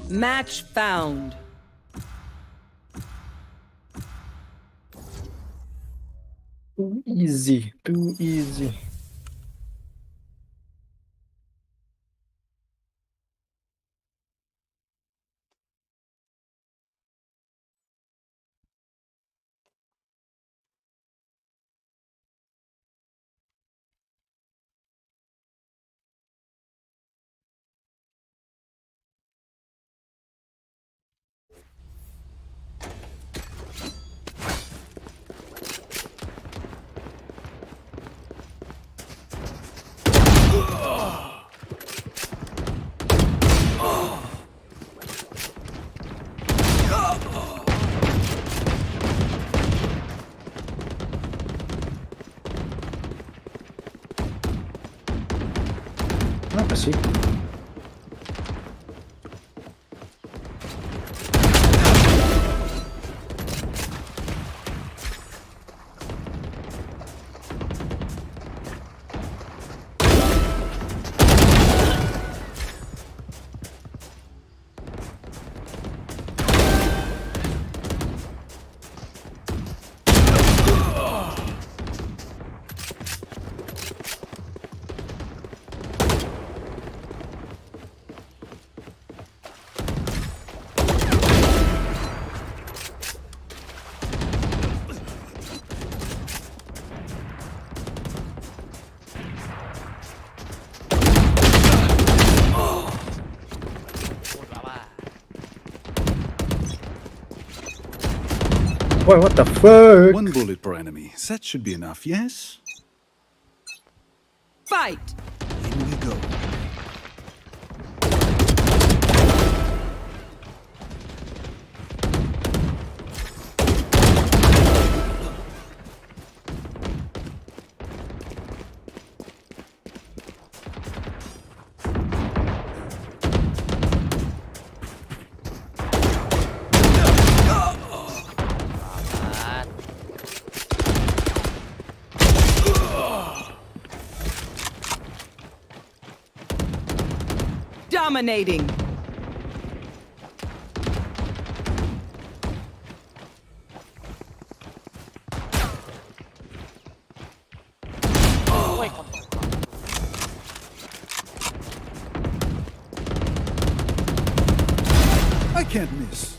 Match found. Too easy, too easy. Kenapa sih? Boy, what the fuck? One bullet per enemy. That should be enough, yes? Fight! In we go. Dominating. I can't miss.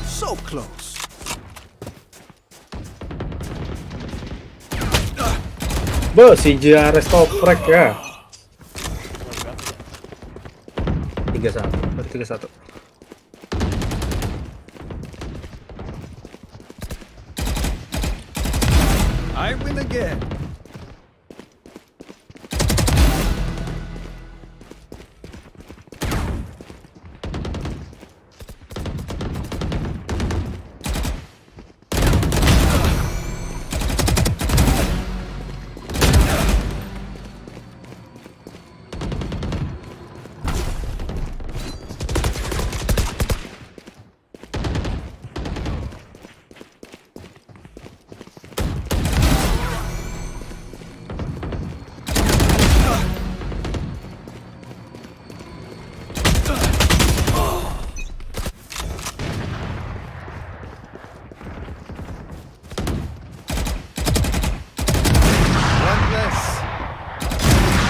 So close. Bo, si GeForce toprek ya. 3-1, baru 3-1. I win again.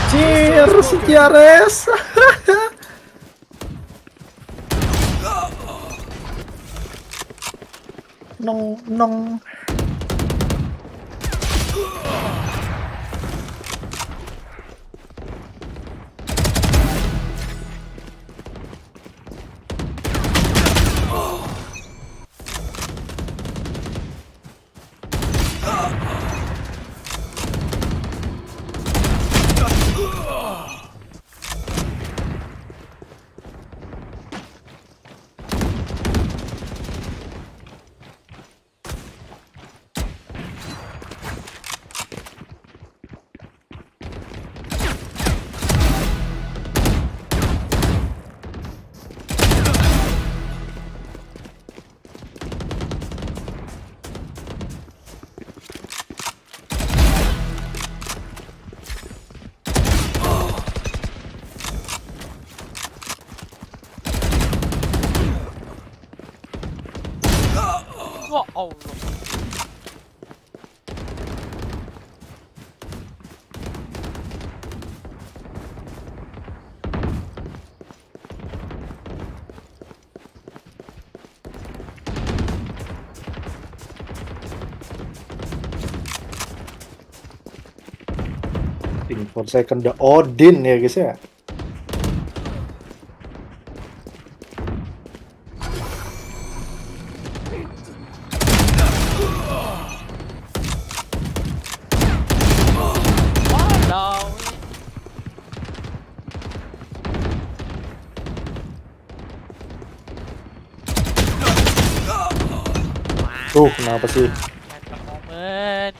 Cheers, si GeForce. Nong. Ya Allah. For second the Odin ya guys ya. Waduh. Tuh kenapa sih? Random moment.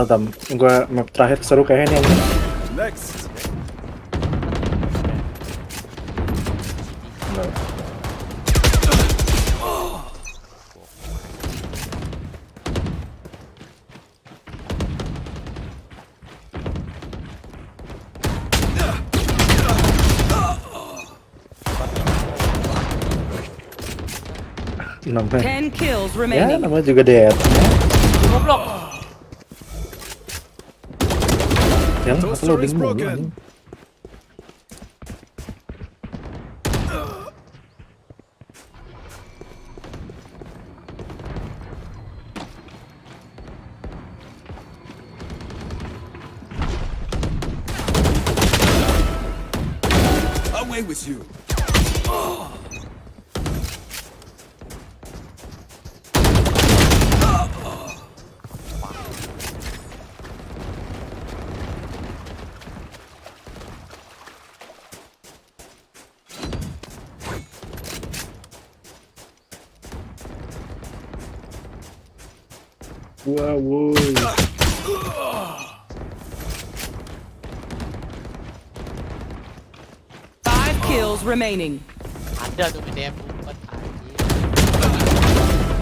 Tam, gua map terakhir seru kayaknya nih. Next. Namanya. 10 kills Ya, remaining. namanya juga dead. Goblok. Yang Toaster loading is mulu broken. anjing. Away with you. Wah, woi. Five kills remaining. Ada tuh BDM ngumpet anjir.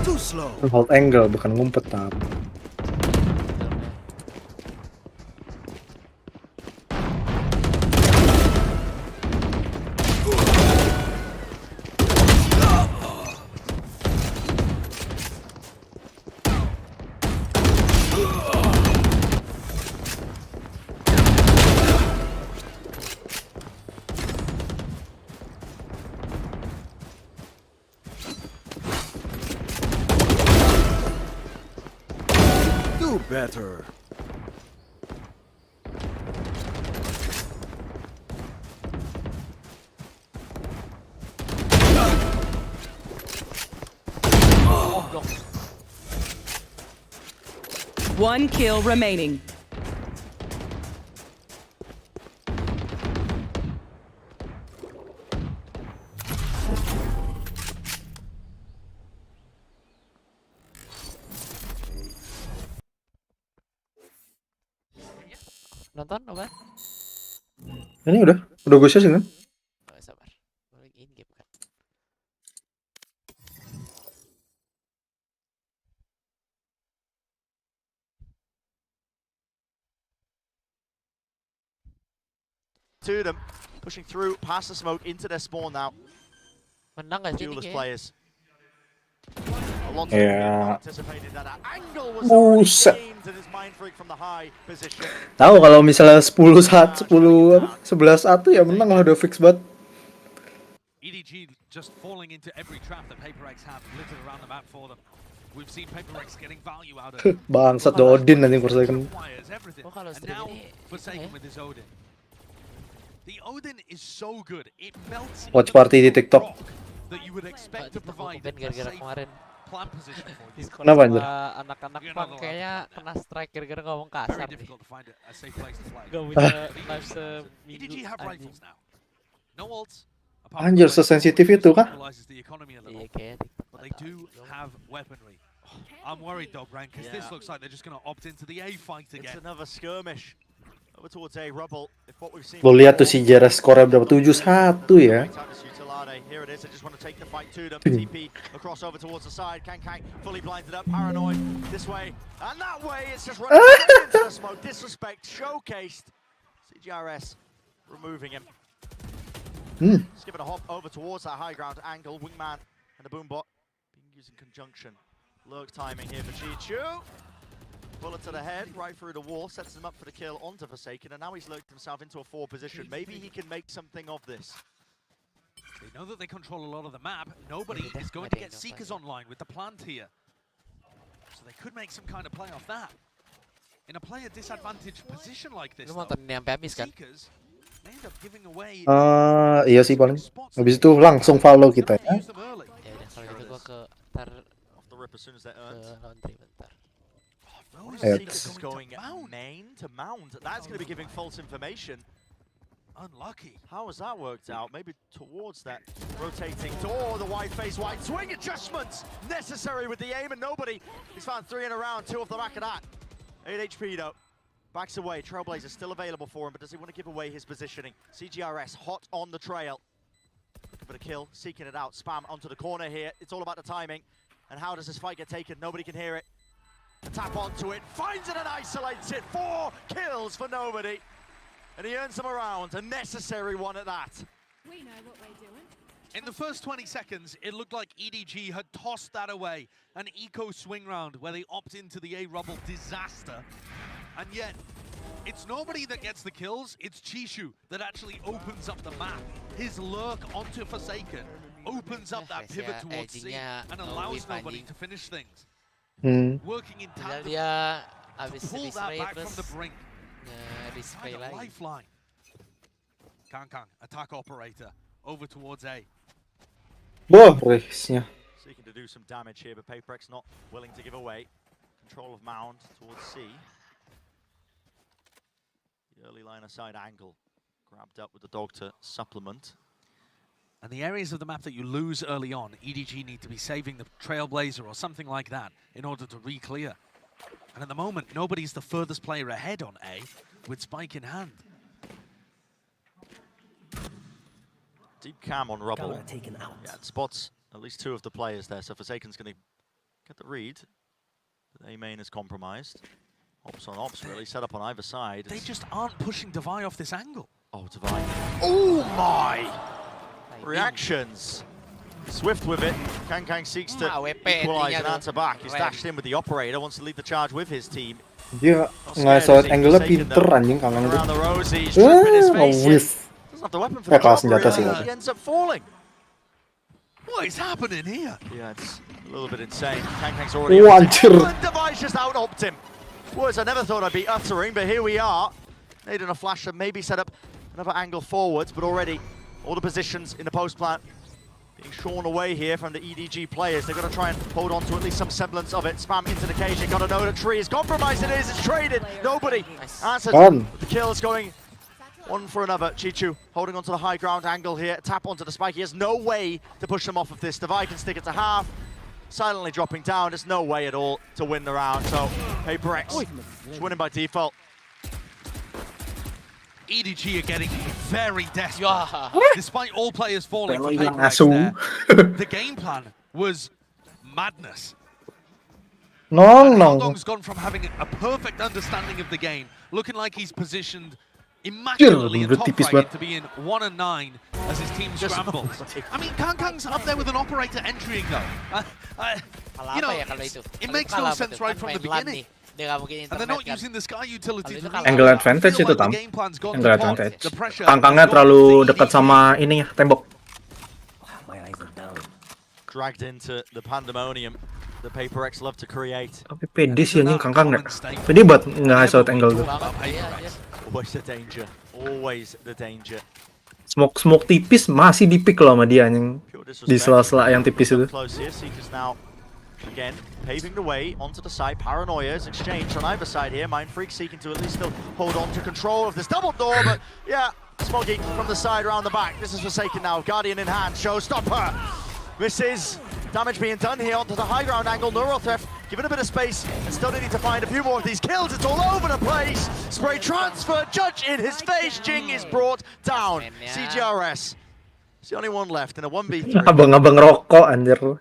Too slow. Hold angle bukan ngumpet tam. Do better. Goblok. One kill remaining. Nonton apa? Ini udah gue sih kan? Oh, sabar. Gue lagi in game kan. To them, pushing through past the smoke into their spawn now. Menang gak sih ini Duelist kayaknya? players. Alonso Yeah. anticipated that angle was already Buset. gained and his mind freak from the high position. Tahu kalau misalnya 11-1 ya menang lah, udah fix banget. EDG just falling into every trap that PaperX have littered around the map for them. We've seen PaperX getting value out of it. Bangsat the Odin nanti for second. Requires everything. Oh, kalau And stream now ini Forsaken ya. with his Odin. The Odin is so good. It melts Watch even party di the TikTok. rock that you would expect to provide Ben a gara-gara safe kemarin plant position for you. Discord Kenapa, anjir? sama anak-anak You're pang not allowed kayaknya to do that. kena strike gara-gara ngomong Very kasar nih. difficult to find a safe place to play. Gak punya live seminggu EDG have anjing. rifles now. No ults. Anjir, sesensitif itu kah? Stabilizes the economy a little. Iya kayak But they do have weaponry. I'm worried though, Brand, because this Yeah. looks like they're just going to opt into the A fight It's again. another skirmish over towards A rubble. If what we've seen Lo lihat tuh si Jara skornya berapa? 7-1 ya. Here it is. They just want to take the fight to them. TP across over towards the side. Kang fully blinded up, paranoid this way and that way. It's just running straight into the smoke. Disrespect showcased. CGRS removing him. Just giving a hop over towards that high ground angle. Wingman and the Boombot being used in conjunction. Lurk timing here for Chichu. Bullet to the head, right through the wall, sets him up for the kill onto Forsaken, and now he's lurked himself into a 4 position. Maybe he can make something of this. They know that they control a lot of the map. Nobody is going to get Seekers online with the plant here. So they could make some kind of play off that. In a player disadvantaged position like this, Lu mau nonton yang habis kan? Seekers may end up giving away Iya sih paling. Habis itu langsung follow kita. use them early. Ya udah kalau gitu gua ke ntar Off the rip as soon as they're earned. ke laundry bentar. Seekers is going main to mount. That's going to be giving false information. Unlucky. How has that worked out? Maybe towards that rotating door, the wide face, wide swing adjustments necessary with the aim, and nobody. He's found 3 in a round, 2 off the back of that. 8 HP though. Backs away. Trailblazer still available for him, but does he want to give away his positioning? CGRS hot on the trail. Looking for the kill, seeking it out. Spam onto the corner here. It's all about the timing. And how does this fight get taken? Nobody can hear it. Tap onto it, finds it and isolates it. 4 kills for nobody. And he earns them a round, a necessary one at that. We know what we're doing. In the first 20 seconds, it looked like EDG had tossed that away. An eco swing round where they opt into the A rubble disaster. And yet, it's nobody that gets the kills, it's Chishu that actually opens up the map. His lurk onto Forsaken opens up that pivot towards C and allows nobody to finish things. Working in Padahal tandem dia to habis pull that respray back from terus the brink. respray Find a lagi. lifeline. Kang, attack operator, over towards A. Borisnya. Seeking to do some damage here, but Paperx not willing to give away. Control of Mound towards C. The early line of side angle. Grabbed up with the dog to supplement. And the areas of the map that you lose early on, EDG need to be saving the Trailblazer or something like that in order to re-clear. And at the moment, nobody's the furthest player ahead on A with Spike in hand. Deep cam on rubble. Yeah, it spots at least 2 of the players there, so Forsaken's going to get the read. But A main is compromised. Ops on ops, really, set up on either side. They just aren't pushing Devi off this angle. Oh, Divine. Oh my! Reactions. Swift with it. Kang seeks to equalize and answer back. He's dashed in with the operator, wants to lead the charge with his team. Dia ngasih angle-nya pinter anjing Kang Kang Around tuh. the Rosie, stripping his face in. Whiff. Doesn't have the weapon for Ya the kalah job, senjata sih. really. He ends up falling. What is happening here? Yeah, it's a little bit insane. Kang's already Oh, on anjir. and Device just out-opted him. Words I never thought I'd be uttering, but here we are. Needing a flash and maybe set up another angle forwards, but already all the positions in the post plant being shorn away here from the EDG players. They've got to try and hold on to at least some semblance of it. Spam into the cage. They've got to know the tree is compromised. It is. It's traded. Nobody answers. The kill is going one for another. Chichu holding onto the high ground angle here. Tap onto the spike. He has no way to push them off of this. Devi can stick it to half. Silently dropping down. There's no way at all to win the round. So Paperx is winning by default. EDG are getting very desperate. Yeah. Despite all players falling for Hilang Paperx asu. there, the game plan was madness. Nong. Haldong's gone from having a perfect understanding of the game, looking like he's positioned immaculately in top frag to be in 1 and 9 as his team scrambles. I mean, Kang's up there with an operator entering though. You know, it makes no sense right from the beginning. And they're not using the Sky utility to Angle advantage itu Tam. game plan's gone Angle to pot. advantage. The pressure Kangkangnya terlalu dekat sama ininya tembok. Dragged into the pandemonium the Paperx love to create. Tapi pede sih anjing Kangkangnya. Pede buat nge-shot angle tuh. Always the danger. Always the danger. Smoke tipis masih di pick loh sama dia anjing. Pure disrespect. Di sela-sela yang tipis itu. Close here. Seekers now again paving the way onto the side. Paranoia's exchanged on either side here. Mind Freak seeking to at least still hold on to control of this double door, but yeah, Smoggy from the side around the back. This is Forsaken now. Guardian in hand. Showstopper. Misses. Damage being done here onto the high ground angle. Neurotheft given a bit of space and still needing to find a few more of these kills. It's all over the place. Spray transfer. Judge in his face. Jing is brought down. CGRS. It's the only one left in a 1v3. Abang-abang rokok anjir.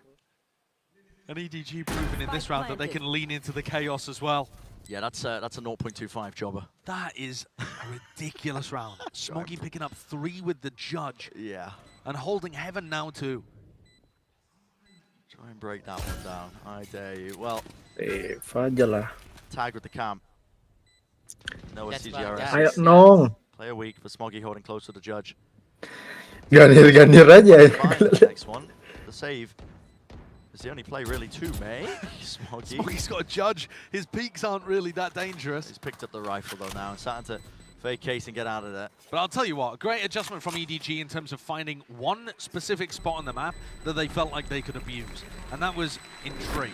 And EDG proving in this round that they can lean into the chaos as well. Yeah, that's a 0.25 jobber. That is a ridiculous round. Smoggy picking up 3 with the judge Yeah. and holding heaven now too. Try and break that one down. I dare you. Well, Save aja lah. tag with the cam. No That's CGRS. fine, Ayo yeah. nong. Player weak for Smoggy holding close to the judge. Ganir-ganir aja. Fine, the next one. The save is the only play really to May. Smoggy. Smoggy's got a judge. His peaks aren't really that dangerous. He's picked up the rifle though now and starting to vacate and get out of there. But I'll tell you what, great adjustment from EDG in terms of finding one specific spot on the map that they felt like they could abuse. And that was in tree.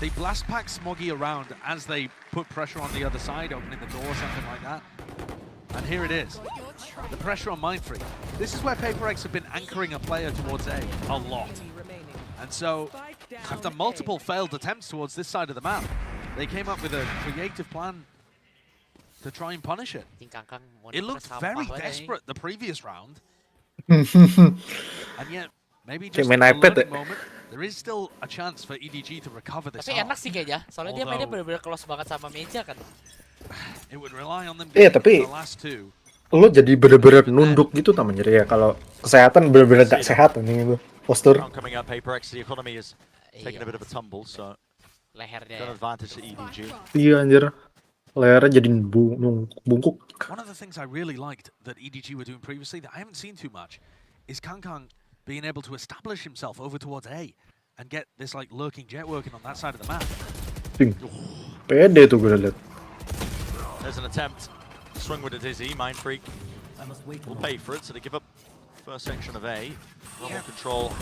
They blast pack Smoggy around as they put pressure on the other side, opening the door or something like that. And here it is. The pressure on Mindfreak. This is where Paper X have been anchoring a player towards A lot. And so, after multiple failed attempts towards this side of the map, they came up with a creative plan to try and punish it. It looked very desperate the previous round. And yet, maybe just Kayak main a iPad learning moment, there is still a chance for EDG to recover this Tapi half. enak sih kayaknya, soalnya dia mainnya bener-bener close banget sama meja kan. It would rely on them Iya, getting tapi the last 2. lo jadi bener-bener nunduk gitu namanya ya. Kalau kesehatan bener-bener gak sehat nih itu postur. Round coming up, Paper X, the economy is taking a Iya, bit of a tumble, so lehernya got an ya. advantage to EDG. Iya anjir. Layarnya jadi bungkuk. One of the things I really liked that EDG were doing previously that I haven't seen too much is Kangkang being able to establish himself over towards A and get this like lurking jet working on that side of the map. Ting. Pede tuh gue liat. There's an attempt. Swing with a dizzy. Mindfreak will pay for it, so they give up first section of A. Level control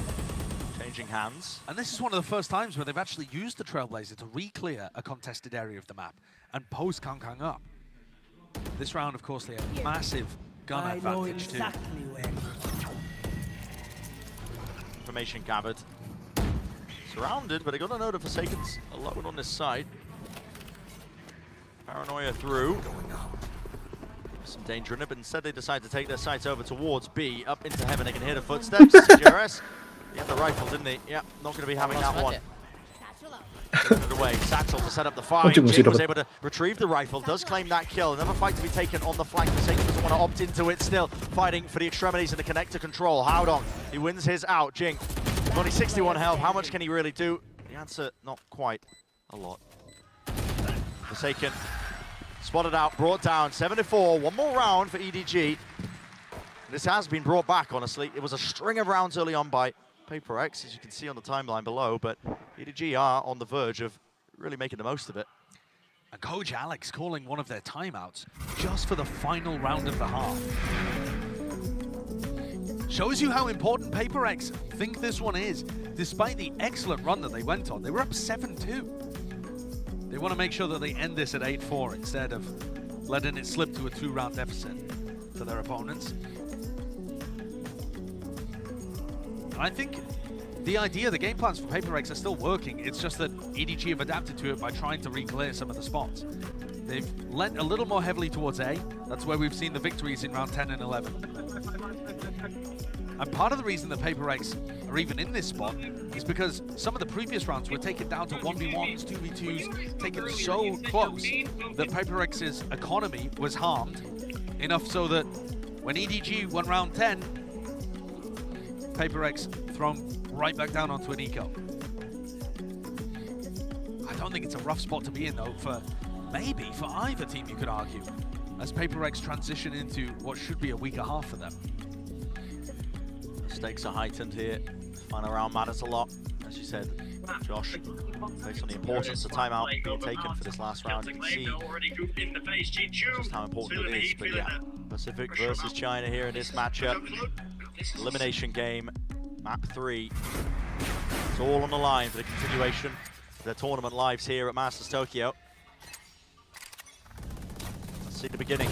changing hands. And this is one of the first times where they've actually used the Trailblazer to re-clear a contested area of the map and post Kangkang up. This round, of course, they have massive gun advantage too. Information gathered. Surrounded, but they got a note of Forsaken's alone on this side. Paranoia through. Some danger in it, but instead they decide to take their sights over towards B, up into heaven. They can hear the footsteps. CGRS, he had the rifle, didn't he? Yeah, not going to be having that one. Taking it away. Satchel to set up the fight. Jing was able to retrieve the rifle, does claim that kill. Another fight to be taken on the flank. Forsaken doesn't want to opt into it still. Fighting for the extremities and the connector control. Howdong, he wins his out. Jing, only 61 health. How much can he really do? The answer, not quite a lot. Forsaken, spotted out, brought down. 74, one more round for EDG. This has been brought back, honestly. It was a string of rounds early on by Paper X, as you can see on the timeline below, but EDG are on the verge of really making the most of it. And Coach Alex calling one of their timeouts just for the final round of the half. Shows you how important Paper X think this one is. Despite the excellent run that they went on, they were up 7-2. They want to make sure that they end this at 8-4 instead of letting it slip to a 2-round deficit to their opponents. I think the idea, the game plans for Paper X are still working. It's just that EDG have adapted to it by trying to re-clear some of the spots. They've lent a little more heavily towards A. That's where we've seen the victories in round 10 and 11. And part of the reason that Paper X are even in this spot is because some of the previous rounds were taken down to 1v1s, 2v2s, taken so close that Paper X's economy was harmed enough so that when EDG won round 10, Paper X thrown right back down onto an eco. I don't think it's a rough spot to be in though for either team, you could argue, as Paper X transition into what should be a weaker half for them. Stakes are heightened here. Final round matters a lot, as you said, Josh. Based on the importance of timeout being taken for this last round, you can see just how important it is. But yeah, Pacific versus China here in this matchup. Elimination game, map 3. It's all on the line for the continuation of their tournament lives here at Masters Tokyo. Let's see the beginning.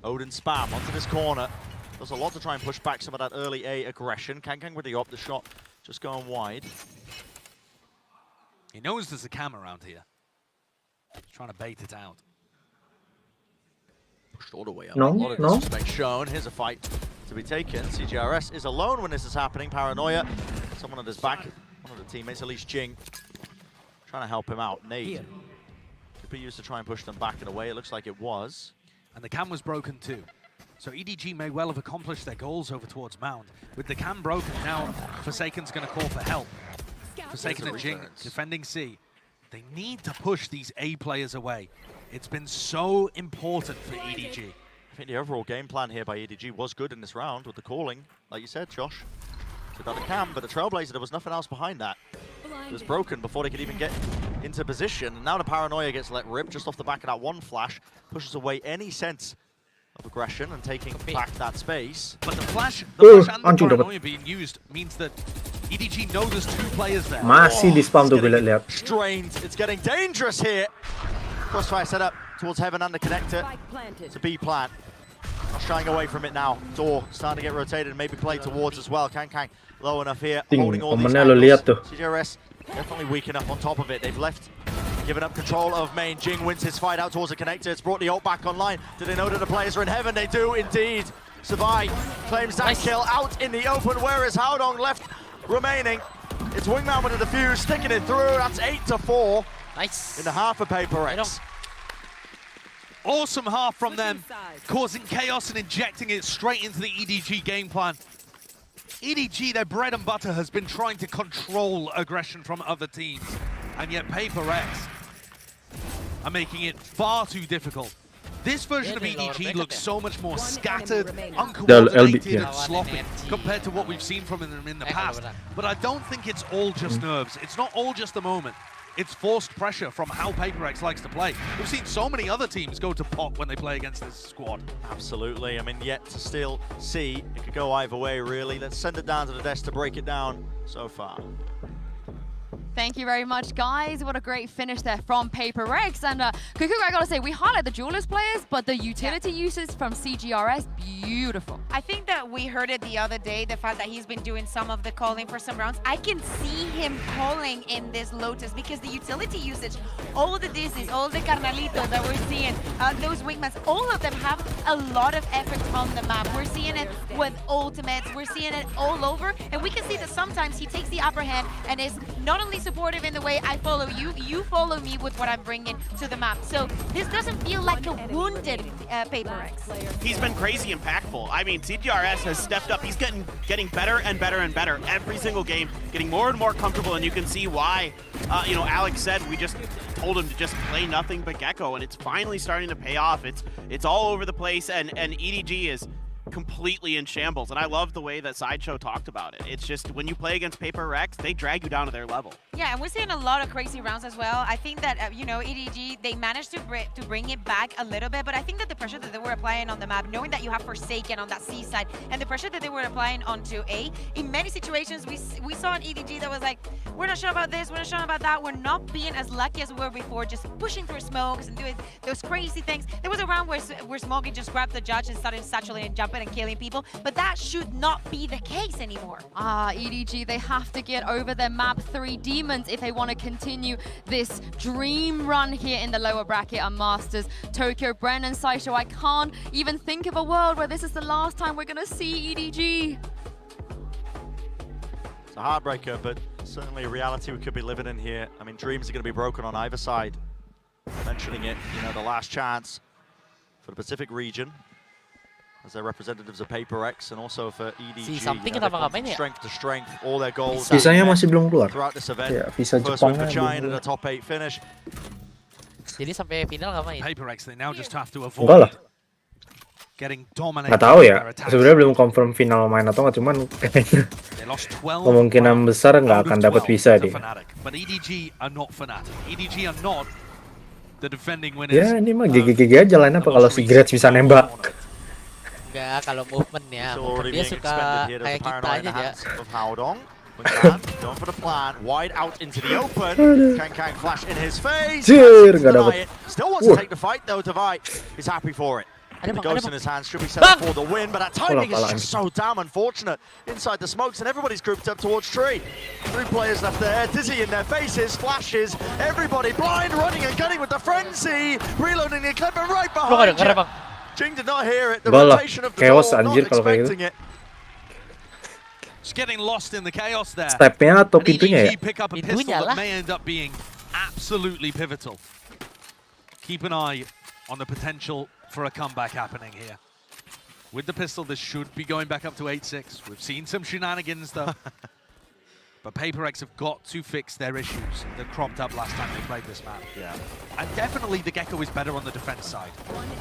Odin spam onto this corner. Does a lot to try and push back some of that early A aggression. Kangkang with the op, the shot just going wide. He knows there's a cam around here. He's trying to bait it out. Pushed all the way up. No, A lot of no. disrespect shown. Here's a fight to be taken. CGRS is alone when this is happening. Paranoia. Someone at his back. One of the teammates, at least Jing, trying to help him out. Nade be used to try and push them back and away. It looks like it was. And the cam was broken too. So EDG may well have accomplished their goals over towards Mound. With the cam broken now, Forsaken's going to call for help. Forsaken and Jing defending C. They need to push these A players away. It's been so important for EDG. I think the overall game plan here by EDG was good in this round with the calling, like you said, Josh. Took out the cam, but the Trailblazer, there was nothing else behind that. It was broken before they could even get into position. And now the Paranoia gets let rip just off the back of that one flash, pushes away any sense of aggression and taking back that space. But the flash and the Paranoia being used means that EDG know there's 2 players there. Masih di spam tuh gue lihat. Strained. It's getting dangerous here. Crossfire set up towards Heaven and the connector. It's a B plant. Not shying away from it now. Door starting to get rotated and maybe played towards as well. Kang low enough here. Holding all these angles. CJRS definitely weak enough on top of it. They've left, given up control of main. Jing wins his fight out towards the connector. It's brought the ult back online. Do they know that the players are in Heaven? They do indeed. Survive claims that kill out in the open. Where is Haodong left remaining? It's Wingman with a defuse, sticking it through. That's 8-4. Nice. In the half of Paper X. Awesome half from them, causing chaos and injecting it straight into the EDG game plan. EDG, their bread and butter, has been trying to control aggression from other teams, and yet Paper X are making it far too difficult. This version of EDG looks so much more scattered, uncoordinated, and sloppy compared to what we've seen from them in the past. But I don't think it's all just nerves. It's not all just the moment. It's forced pressure from how Paper X likes to play. We've seen so many other teams go to pot when they play against this squad. Absolutely. I mean, yet to still see. It could go either way, really. Let's send it down to the desk to break it down so far. Thank you very much, guys. What a great finish there from Paper X. And Kuku, I gotta say, we highlight the duelist players, but the utility uses from CGRS, beautiful. I think that we heard it the other day, the fact that he's been doing some of the calling for some rounds. I can see him calling in this Lotus because the utility usage, all the Dizzies, all the Carnalitos that we're seeing, those Wingmans, all of them have a lot of effort on the map. We're seeing it with ultimates, we're seeing it all over, and we can see that sometimes he takes the upper hand and is not only supportive in the way I follow you, you follow me with what I'm bringing to the map. So this doesn't feel like a wounded Paper X. He's been crazy impactful. I mean, CGRS has stepped up. He's getting better and better and better every single game, getting more and more comfortable, and you can see why. You know, Alex said we just told him to just play nothing but Gecko, and it's finally starting to pay off. It's all over the place, and EDG is completely in shambles, and I love the way that Sideshow talked about it. It's just when you play against Paper X, they drag you down to their level. Yeah, and we're seeing a lot of crazy rounds as well. I think that, you know, EDG, they managed to bring it back a little bit, but I think that the pressure that they were applying on the map, knowing that you have Forsaken on that C side, and the pressure that they were applying onto A, in many situations, we saw an EDG that was like, we're not sure about this, we're not sure about that, we're not being as lucky as we were before, just pushing through smokes and doing those crazy things. There was a round where Smokey just grabbed the judge and started satchelating and jumping and killing people, but that should not be the case anymore. EDG, they have to get over their map 3 demons if they want to continue this dream run here in the lower bracket on Masters. Tokyo, Brennan, Sideshow, I can't even think of a world where this is the last time we're going to see EDG. It's a heartbreaker, but certainly a reality we could be living in here. I mean, dreams are going to be broken on either side. Mentioning it, you know, the last chance for the Pacific region as their representatives of Paper X, and also for EDG. Strength to strength, all their goals. Visanya masih belum keluar. Throughout this event. Ya, visa First Jepang win for China and a top 8 finish. Jadi sampai final nggak main. Paper X, they now just have to Enggak avoid lah. getting dominated. Nggak tahu ya. Sebenarnya belum confirm final main atau nggak, cuman kayaknya kemungkinan besar nggak akan dapat visa dia. But EDG are not Fnatic. EDG are not the defending winners. Ya ini mah GG aja lain apa kalau si Grets bisa nembak. Enggak, kalau movementnya, dia suka kayak kita aja dia. Going for the plan, wide out into the open. Kang flash in his face. Nggak dapat. Still wants to take the fight though. Divide is happy for it. The ghost in his hands should be set up for the win, but that timing is just so damn unfortunate. Inside the smokes, and everybody's grouped up towards tree. 3 players left there, Dizzy in their faces, flashes, everybody blind, running and gunning with the frenzy, reloading the clip and right behind you. Jing did not hear it. The rotation of the chaos door, not anjir kalau kayak expecting gitu. it. Just getting lost in the chaos there. Stepnya atau pintunya ya? Pick up a pistol that may end up being absolutely pivotal. keep an eye on the potential for a comeback happening here. With the pistol, this should be going back up to 8-6. We've seen some shenanigans, though. But Paper X have got to fix their issues that cropped up last time they played this map. Yeah. And definitely the Gecko is better on the defense side.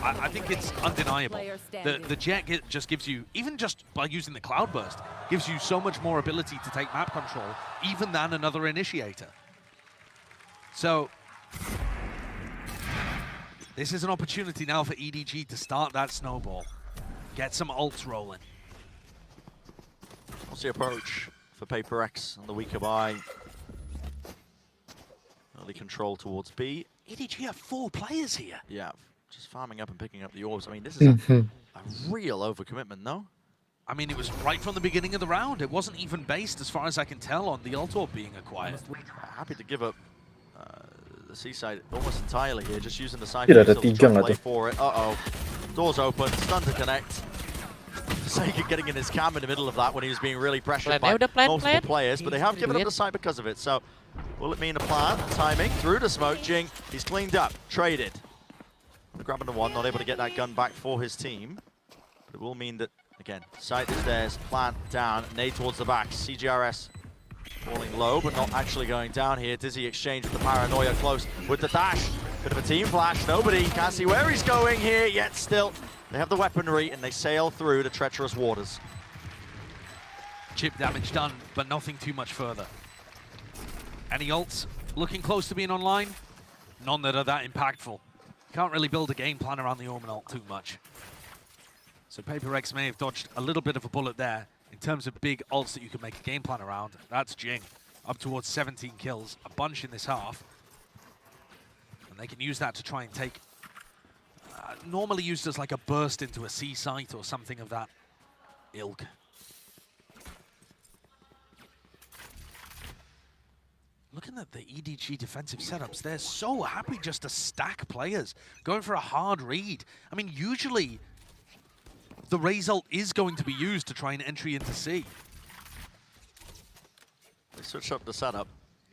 I think it's undeniable. The Jet just gives you, even just by using the Cloudburst, gives you so much more ability to take map control, even than another Initiator. So, this is an opportunity now for EDG to start that snowball. Get some ults rolling. What's the approach for Paper X on the weaker buy? Early control towards B. EDG have 4 players here. Yeah, just farming up and picking up the orbs. I mean, this is a real overcommitment, no? I mean, it was right from the beginning of the round. It wasn't even based, as far as I can tell, on the ult orb being acquired. Happy to give up the seaside almost entirely here, just using the side Tidak ada to tiga nggak play tuh? for it. Uh-oh. Doors open, stun to connect. Forsaken getting in his cam in the middle of that when he was being really pressured by multiple players, but they have given up the site because of it. So, will it mean a plan? Timing through the smoke. Jing, he's cleaned up, traded. Grabbing the one, not able to get that gun back for his team. But it will mean that, again, site is theirs, plant down, nade towards the back. CGRS falling low, but not actually going down here. Dizzy exchange with the Paranoia close with the dash. Bit of a team flash, nobody can't see where he's going here, yet still. They have the weaponry and they sail through the treacherous waters. Chip damage done, but nothing too much further. Any ults looking close to being online? None that are that impactful. Can't really build a game plan around the Omen ult too much. So Paper X may have dodged a little bit of a bullet there. In terms of big ults that you can make a game plan around, that's Jing. Up towards 17 kills, a bunch in this half. And they can use that to try and take, normally used as like a burst into a C site or something of that ilk. Looking at the EDG defensive setups, they're so happy just to stack players, going for a hard read. I mean, usually the Raze ult is going to be used to try and entry into C. They switched up the setup.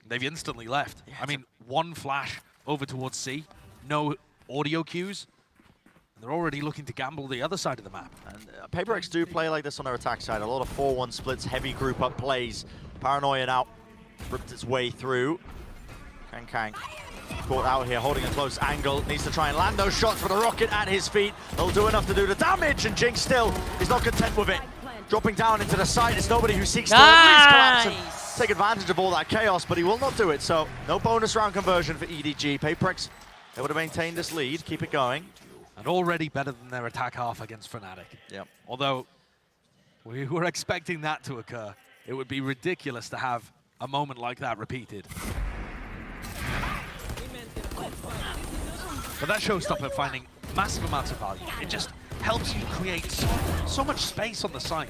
They've instantly left. Yeah, I mean, one flash over towards C, no audio cues. They're already looking to gamble the other side of the map. And Paper X do play like this on their attack side. A lot of 4-1 splits, heavy group up plays. Paranoia now ripped its way through. Kang caught out here, holding a close angle. Needs to try and land those shots with a rocket at his feet. They'll do enough to do the damage, and Jing still is not content with it. Dropping down into the side, it's nobody who seeks to at least collapse and take advantage of all that chaos, but he will not do it. So no bonus round conversion for EDG. Paper X able to maintain this lead, keep it going. And already better than their attack half against Fnatic. Yep. Although we were expecting that to occur. It would be ridiculous to have a moment like that repeated. But that showstopper finding massive amounts of value. It just helps you create so much space on the site.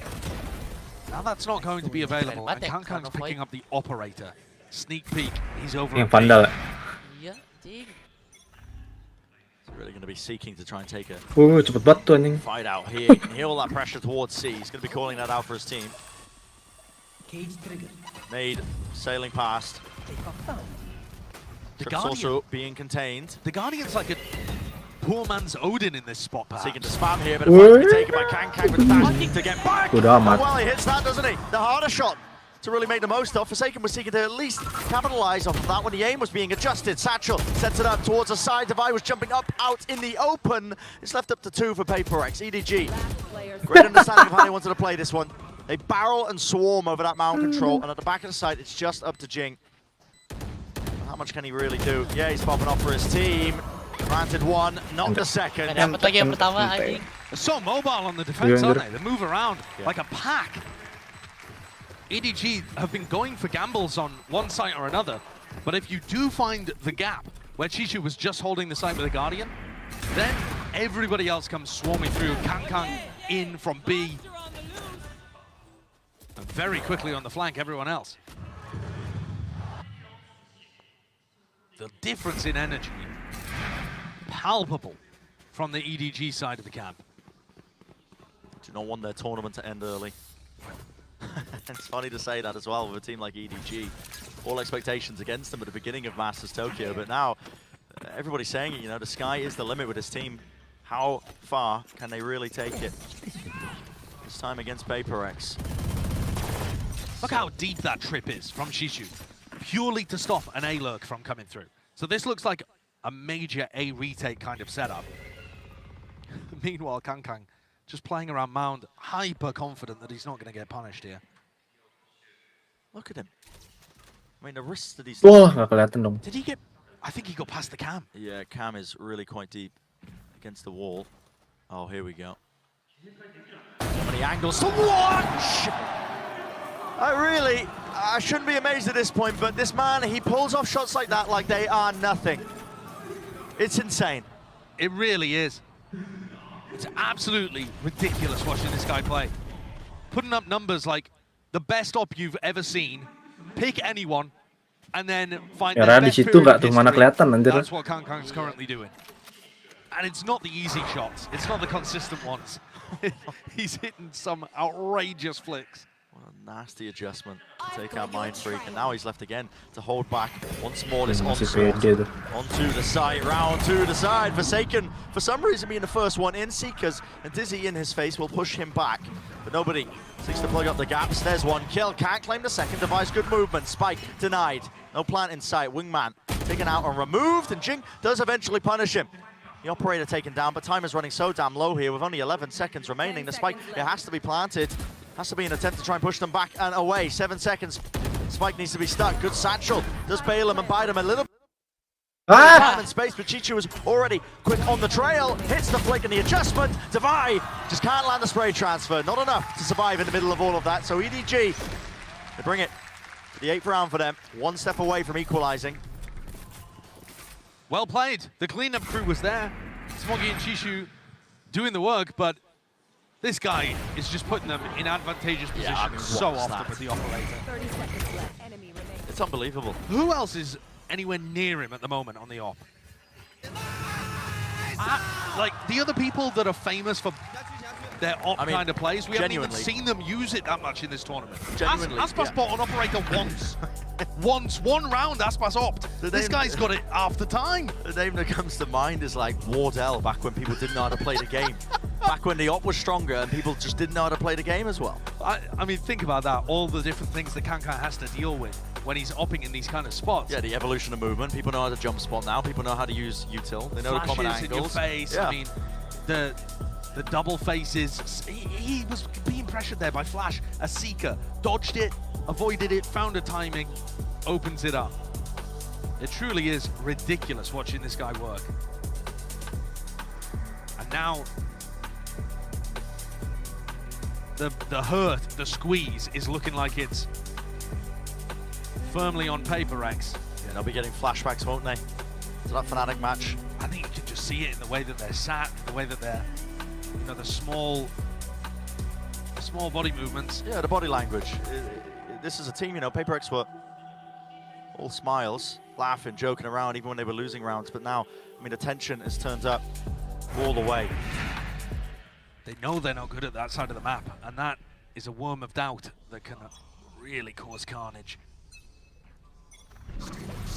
Now that's not going to be available, and Kang's picking up the operator. Sneak peek, he's over. Yang Vandal. Really going to be seeking to try and take a Cepet banget tuh anjing. fight out here. He can hear all that pressure towards C. He's going to be calling that out for his team. Nade sailing past. The Trips also being contained. The Guardian's like a poor man's Odin in this spot, perhaps. Seeking to spam here, but it's to be taken by Kang with the dash to get back. Udah amat. Well, he hits that, doesn't he? The harder shot to really make the most of. Forsaken was seeking to at least capitalize off of that when the aim was being adjusted. Satchel sets it up towards the side. Devi was jumping up out in the open. It's left up to 2 for Paper X. EDG, great understanding of how they wanted to play this one. They barrel and swarm over that mound control, and at the back of the site, it's just up to Jing. How much can he really do? Yeah, he's popping off for his team. Granted one, not the second. They're so mobile on the defense, aren't they? They move around like a pack. EDG have been going for gambles on one site or another, but if you do find the gap where Chishu was just holding the site with a Guardian, then everybody else comes swarming through. Kang in from B. And very quickly on the flank, everyone else. The difference in energy, palpable from the EDG side of the camp. Do not want their tournament to end early. It's funny to say that as well with a team like EDG. All expectations against them at the beginning of Masters Tokyo, but now everybody's saying it, you know, the sky is the limit with this team. How far can they really take it? This time against PaperX. Look how deep that trip is from Shishu, purely to stop an A lurk from coming through. So this looks like a major A retake kind of setup. Meanwhile, Kankang just playing around Mound, hyper confident that he's not going to get punished here. Look at him. I mean, the risks that he's... Wah, nggak kelihatan dong. Did he get... I think he got past the cam. Yeah, cam is really quite deep against the wall. Oh, here we go. So many angles to watch! I shouldn't be amazed at this point, but this man, he pulls off shots like that like they are nothing. It's insane. It really is. It's absolutely ridiculous watching this guy play. Putting up numbers like the best op you've ever seen, pick anyone, and then find the Di best situ period nggak of tuh mana history. kelihatan anjir. That's what Kankang's currently doing. And it's not the easy shots. It's not the consistent ones. He's hitting some outrageous flicks. What a nasty adjustment to take out Mind Freak, and now he's left again to hold back once more this onslaught. Onto the side, round to the side. Forsaken, for some reason, being the first one in. Seekers and Dizzy in his face will push him back, but nobody seeks to plug up the gaps. There's one kill, can't claim the second device. Good movement, Spike denied. No plant in sight, Wingman taken out and removed, and Jing does eventually punish him. The operator taken down, but time is running so damn low here with only 11 seconds remaining. The Spike, it has to be planted. Has to be an attempt to try and push them back and away. 7 seconds. Spike needs to be stuck. Good satchel. Does bail him and bite him a little time and space, but Chichu is already quick on the trail. Hits the flick and the adjustment. Divide just can't land the spray transfer. Not enough to survive in the middle of all of that. So EDG, they bring it to the 8th round for them. One step away from equalizing. Well played. The cleanup crew was there. Smoggy and Shishu doing the work, but this guy is just putting them in advantageous position so often with the operator. 30 seconds left. Enemy remaining. It's unbelievable. Who else is anywhere near him at the moment on the op? Like, the other people that are famous for their op kind of plays, we haven't even seen them use it that much in this tournament. Aspas bought an operator once. One round, Aspas opt. This guy's got it half the time. The name that comes to mind is like Wardell, back when people didn't know how to play the game. Back when the op was stronger and people just didn't know how to play the game as well. I mean, think about that. All the different things that Kankan has to deal with when he's opping in these kind of spots. Yeah, the evolution of movement. People know how to jump spot now. People know how to use util. They know the common angles. In your face. Yeah. I mean, the double faces. He was being pressured there by Flash. A Seeker dodged it, avoided it, found a timing, opens it up. It truly is ridiculous watching this guy work. And now the hurt, the squeeze is looking like it's firmly on PaperX. Yeah, they'll be getting flashbacks, won't they? To that Fnatic match. I think you can just see it in the way that they're sat, the way that they're, you know, the small body movements. Yeah, the body language. This is a team, you know, PaperX were all smiles, laughing, joking around, even when they were losing rounds. But now, I mean, the tension has turned up all the way. They know they're not good at that side of the map, and that is a worm of doubt that can really cause carnage.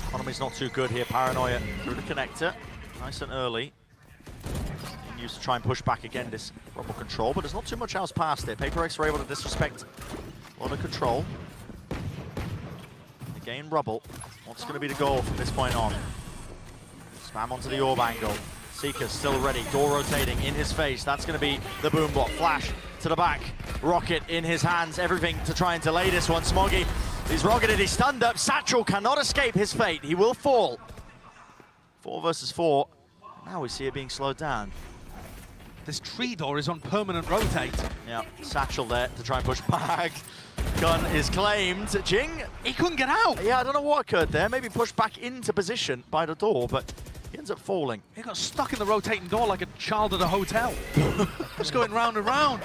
Economy's not too good here. Paranoia through the connector, nice and early. Used to try and push back again this Rumble control, but there's not too much else past it. PaperX were able to disrespect a lot of control. Again, Rubble. What's going to be the goal from this point on? Spam onto the orb angle. Seeker still ready, door rotating in his face. That's going to be the boom block. Flash to the back, rocket in his hands, everything to try and delay this one. Smoggy, he's rocketed, he's stunned up. Satchel cannot escape his fate, he will fall. 4 versus 4. Now we see it being slowed down. This tree door is on permanent rotate. Yeah, Satchel there to try and push back. Gun is claimed. Jing, he couldn't get out. Yeah, I don't know what occurred there. Maybe pushed back into position by the door, but he ends up falling. He got stuck in the rotating door like a child at a hotel. Just going round and round.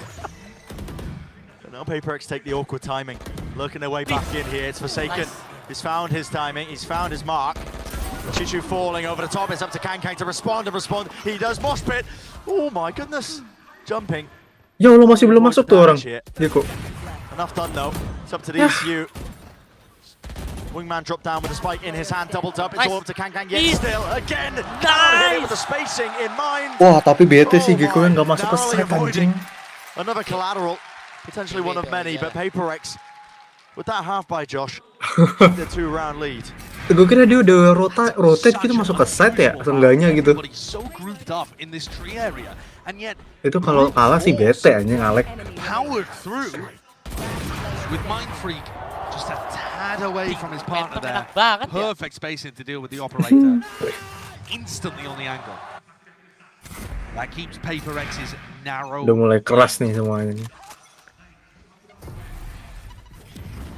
But now PaperX take the awkward timing. Lurking their way back in here. It's Forsaken. Nice. He's found his timing. He's found his mark. Chichu falling over the top. It's up to Kankang to respond and respond. He does mosh pit. Oh my goodness. Jumping. Ya Allah, masih belum masuk tuh orang. Diko. Enough done though. It's up to these few. Wingman dropped down with a spike in his hand, doubled up. It's all up to Kang, yet still again. Cannot hit it with the spacing in mind. Wah, tapi bete sih Gecko yang nggak masuk ke set anjing. Another collateral, potentially one of many, but PaperX with that half by Josh, the 2-round lead. Gue kira dia udah rotate gitu masuk ke set ya, seenggaknya gitu. Itu kalau kalah sih bete anjing Alek. Powered through with Mind Freak just a tad away from his partner there. Perfect spacing to deal with the operator. Instantly on the angle. That keeps PaperX's narrow. Udah mulai keras nih semuanya.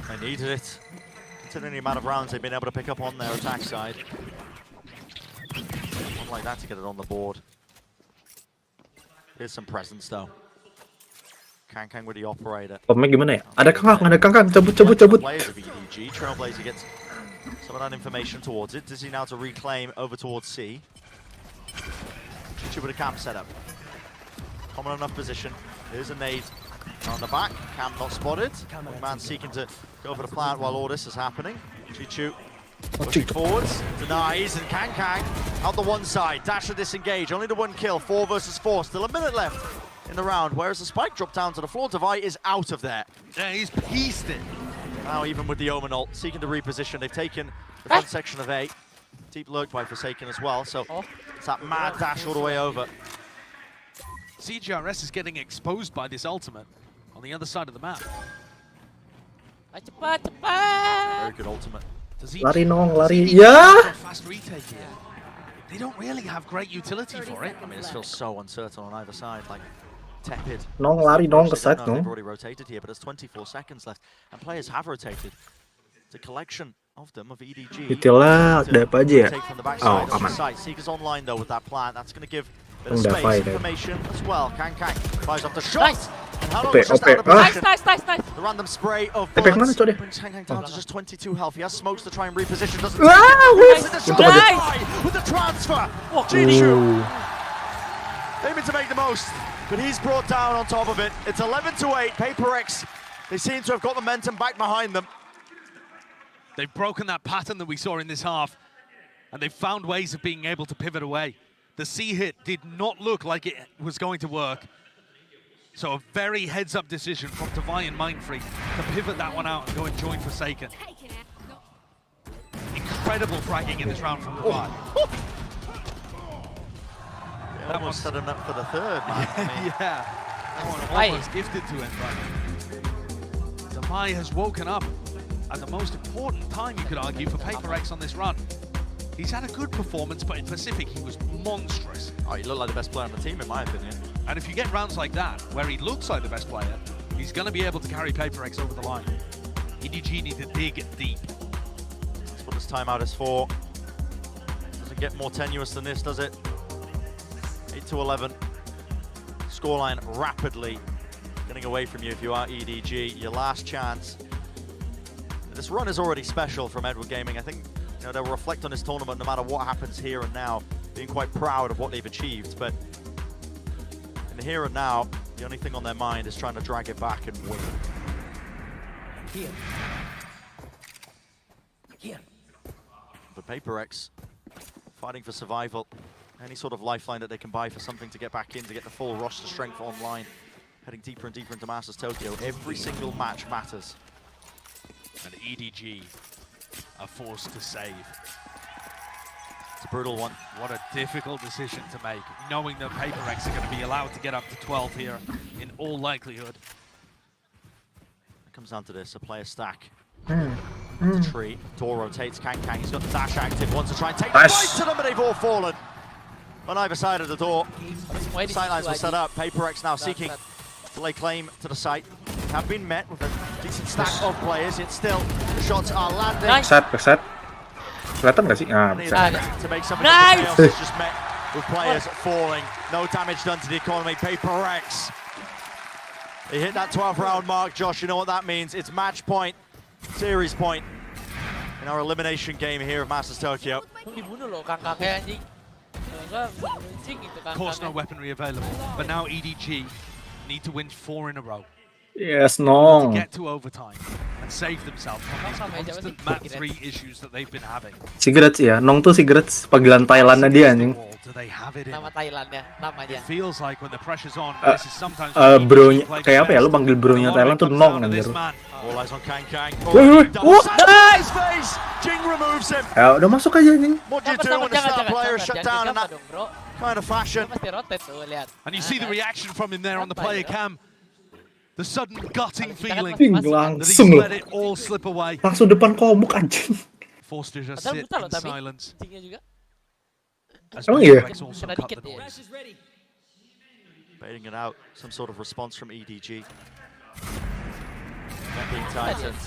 They needed it. Considering the amount of rounds they've been able to pick up on their attack side. Not like that to get it on the board. Here's some presence though. Kang with the operator. Topnya gimana ya? Ada Kang, cabut. Players of EDG. Trailblazer gets some of that information towards it. Does he now to reclaim over towards C? With a cam setup. Common enough position. Here's a nade on the back. Cam not spotted. Man seeking to go for the plant while all this is happening. Chichu pushing forwards. Denies and Kang out the one side. Dash to disengage. Only the 1 kill. 4 versus 4. Still a minute left in the round. Whereas the spike dropped down to the floor. Devi is out of there. Yeah, he's pieced it. Now even with the Omen ult, seeking to reposition. They've taken the front section of A. Deep lurk by Forsaken as well. So it's that mad dash all the way over. CGRS is getting exposed by this ultimate on the other side of the map. Very good ultimate. Lari nong, lari. Ya! Fast retake here. They don't really have great utility for it. I mean, this feels so uncertain on either side, like tepid. Nong, lari nong ke set, They've nong. already rotated here, but there's 24 seconds left, and players have rotated. It's a collection of them, of EDG. Itulah, ada apa aja ya? Oh, aman. Seekers online though with that plant. That's going to give a bit of space, information as well. Kang fires off the shot. Nice. Nice. The random spray of bullets brings Kang down to just 22 health. He has smokes to try and reposition. Doesn't with the transfer. Aiming to make the most, but he's brought down on top of it. It's 11-8. PaperX, they seem to have got momentum back behind them. They've broken that pattern that we saw in this half, and they've found ways of being able to pivot away. The C hit did not look like it was going to work. So a very heads-up decision from Devi and Mindfreak to pivot that one out and go and join Forsaken. Incredible fragging in this round from Devi. That one set him up for the third, man. Yeah, that one almost gifted to him, but Devi has woken up at the most important time, you could argue, for PaperX on this run. He's had a good performance, but in Pacific, he was monstrous. Oh, he looked like the best player on the team, in my opinion. And if you get rounds like that, where he looks like the best player, he's going to be able to carry PaperX over the line. EDG need to dig deep. That's what this timeout is for. Doesn't get more tenuous than this, does it? 8-11. Scoreline rapidly getting away from you if you are EDG. Your last chance. This run is already special from Edward Gaming. I think they'll reflect on this tournament no matter what happens here and now, being quite proud of what they've achieved. But in the here and now, the only thing on their mind is trying to drag it back and win. Here. But PaperX fighting for survival. Any sort of lifeline that they can buy for something to get back in, to get the full roster strength online. Heading deeper and deeper into Masters Tokyo. Every single match matters. And EDG are forced to save. It's a brutal one. What a difficult decision to make, knowing that PaperX are going to be allowed to get up to 12 here in all likelihood. It comes down to this, a player stack. The tree, door rotates, Kang, he's got the dash active, wants to try and take the fight to them, but they've all fallen. On either side of the door, sightlines were set up. PaperX now seeking to lay claim to the site. Have been met with a decent stack of players, yet still the shots are landing. Set. Kelihatan nggak sih? Ah, to make something else is just met with players falling. No damage done to the economy. PaperX. They hit that 12-round mark, Josh. You know what that means? It's match point, series point in our elimination game here of Masters Tokyo. Of course, no weaponry available, but now EDG need to win 4 in a row. Yes, to Nong. get to overtime and save themselves from these constant map 3 issues that they've been having. Cigarettes ya, Nong tuh Cigarettes, panggilan Thailandnya dia anjing. Do they have it in Nama them? Thailandnya, namanya. It feels like when the pressure's on, Uh, this is sometimes Bronya, kayak apa ya, lu panggil bronya Thailand tuh Nong anjir. All eyes on Kang Kang. Wih, Double wah, slam to his face. Jing removes him. Ya udah masuk aja anjing. What do you do when a star player is shut down in that dong, bro. kind of fashion? Pasti rotate tuh, lihat. And you see the reaction from him there on the player cam. The sudden gutting feeling Ping, that he's langsung loh. let it all slip away. Langsung depan komuk anjing. Forced to just Padahal sit brutal loh, in tapi silence. tingginya juga. As Emang iya? Chromax also Kena cut dikit the ya. noise. Baiting it out. Some sort of response from EDG. Being Titans.